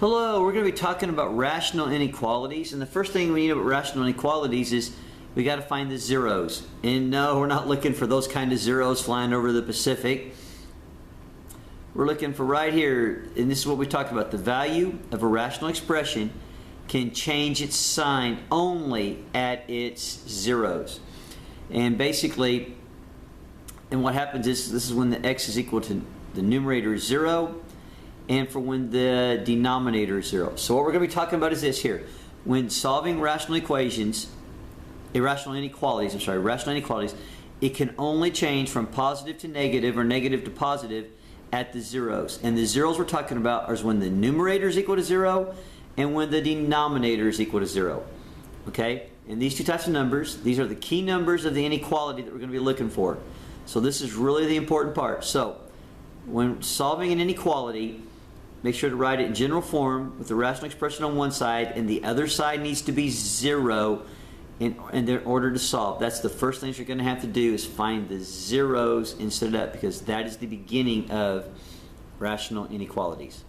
Hello, we're going to be talking about rational inequalities, and the first thing we need about rational inequalities is we got to find the zeros. And no, we're not looking for those kind of zeros flying over the Pacific. We're looking for right here, and this is what we talked about. The value of a rational expression can change its sign only at its zeros. And basically, and what happens is, this is when the x is equal to the numerator is 0, and for when the denominator is 0. So what we're going to be talking about is this here. When solving rational inequalities, it can only change from positive to negative or negative to positive at the zeros. And the zeros we're talking about is when the numerator is equal to 0 and when the denominator is equal to 0. Okay? And these two types of numbers, these are the key numbers of the inequality that we're going to be looking for. So this is really the important part. So when solving an inequality, make sure to write it in general form with the rational expression on one side, and the other side needs to be 0 in order to solve. That's the first thing you're going to have to do, is find the zeros instead of that, because that is the beginning of rational inequalities.